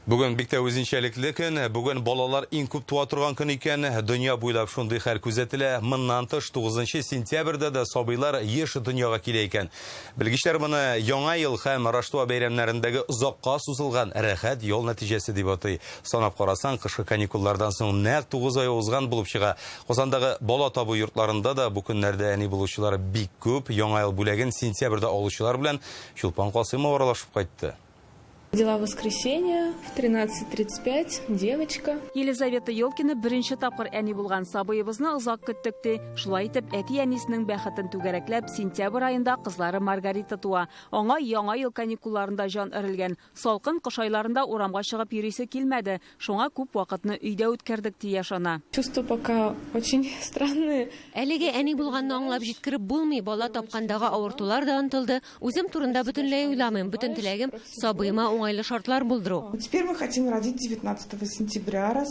Бүген бик тә үзенчәлекле көн, бүген балалар иң күп туа торган көн икән, дөнья буйлап шундый хәл күзәтелә. Моннан тыш 9 сентябрьдә дә сабыйлар еш дөньяга килә икән. Белгечләр моны Яңа ел һәм Рождество бәйрәмнәрендәге озакка сузылган рәхәт ял нәтиҗәсе дип атый. Санап карасаң, кышкы каникуллардан соң нәкъ 9 ай узган булып чыга. Казандагы бала табу йортларында да бу көннәрдә әни булучылар бик күп. Яңа ел бүләген сентябрьдә алучылар белән Чулпан Касыймова аралашып кайтты. Дела воскресенья в 13:35, девочка. Елизавета Елкина беренче тапкыр әни булган сабыебызны озак көттекте. Шулай итеп, әти әнисенең бәхетен түгәрәкләп, сентябрь айында кызлары Маргарита туа. Аңа яңа ел каникулларында жан өрелгән. Салкын кыш айларында урамга чыгып йөрисе килмәде. Шуңа күп вакытны өйдә үткәрдек ди яшана. Чувства пока очень странные. Әлеге әни булганны аңлап җиткереп булмый, бала тапкандагы авыртулар да онтылды. Үзем турында бөтенләй уйламыйм. Бүтән теләгем сабыйма уңайлы шартлар булдыру. Теперь мы хотим родить 19 сентября, раз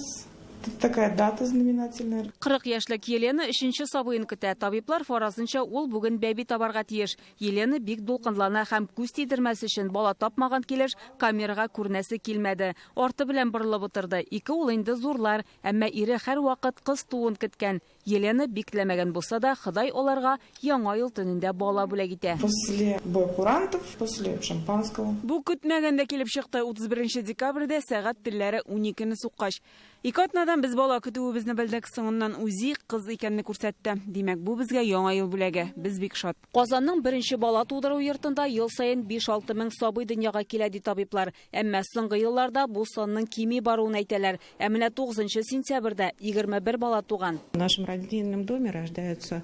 такая дата знаменательная. 40 яшьлек Елена 3нче сабыйын көтә. Табиблар фаразынча ул бүген бәби табарга тиеш. Елена бик дулкынлана һәм күз тидермәс өчен бала тапмаган килеш камерага күрнәсе килмәде. Арты белән борылып утырды. Ике ул инде зурлар, әмма ире һәр вакыт кыз туын көткән. Елена бикләмәгән булса да, Ходай аларга яңа ел төнендә бала бүләк итә. После боя курантов, после шампанского. Бу көтмәгәндә килеп чыкты. 31 декабрьдә сәгать телләре 12-не суккач. Ике атнадан без бала көтүебезне белдек, соңыннан үзи кыз икәнне күрсәтте. Димәк, бу безгә яңа ел бүләге. Без бик шат. Казанның беренче бала тудыру йортында ел саен 5-6 мең сабый дөньяга килә ди табиблар. Әмма соңгы елларда бу санның кими баруын әйтәләр. Ә менә 9 сентябрьдә 21 бала туган. В нашем родильном доме рождаются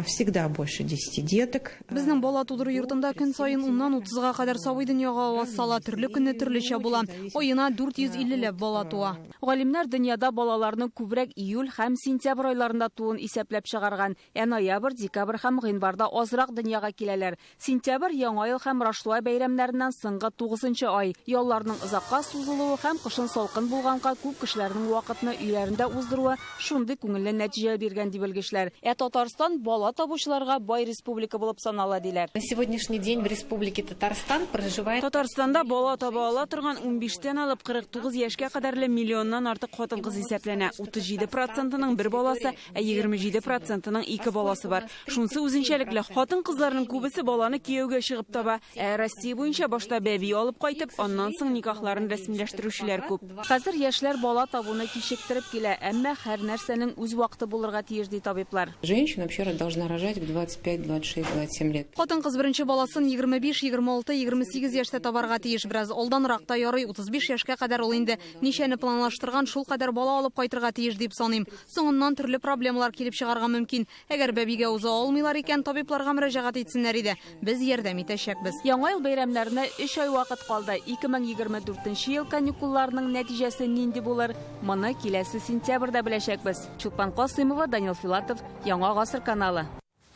всегда больше 10 деток. Безнең бала тудыру йортында көн саен 10-нан 30-га кадәр сабый дөньяга авасала, төрле көнне төрлечә була. Аена 450 бала туа. Галимнәр дөньяда балаларның күбрәк июль һәм сентябрь айларында туын исәпләп чыгарган. Ноябрь, декабрь һәм гыйнварда азрак дөньяга киләләр. Сентябрь яңа ел һәм Рождество бәйрәмнәреннән соңгы 9 ай. Ялларның озакка сузылуы һәм кышын салкын булганга күп кешеләрнең вакытны өйләрендә уздыруы шундый күңелле нәтиҗә биргән ди белгечләр. Татарстан бала табучыларга бай республика булып санала диләр. На сегодняшний день в Республике Татарстан проживает... Татарстанда бала таба ала торган 15-тән алып 49 яшькә кадәрле миллионнан артык хатын-кыз исәпләнә. 37%-ның бер баласы, 27%-ның 2 баласы бар. Шунсы үзенчәлекле хатын-кызларның күбесе баланы кияүгә чыгып таба. Россия буенча башта бәби алып кайтып, аннан соң никахларын рәсмиләштерүчеләр күп. Хәзер яшьләр бала табуны кичектереп килә, әмма һәр нәрсәнең үз вакыты булырга тиеш ди табиблар. Женщина вообще должна рожать в 25, 26, 27 лет. Хатын-кыз беренче баласын 25, 26, 28 яшьтә табарга тиеш. Бераз алданрак та ярый, 35 яшькә кадәр ул инде ничәне планлаштырган, шул кадәр бала алып кайтырга тиеш дип саныйм. Соңыннан төрле проблемалар килеп чыгарга мөмкин. Әгәр бәбигә уза алмыйлар икән, табибларга мөрәҗәгать итсеннәр иде. Без ярдәм итәчәкбез. Яңа ел бәйрәмнәренә 3 ай вакыт калды. 2024 ел каникулларының нәтиҗәсе нинди булыр? Моны киләсе сентябрьдә беләчәкбез. Чулпан Касыймова, Данил Филатов, Яңа гасыр каналы.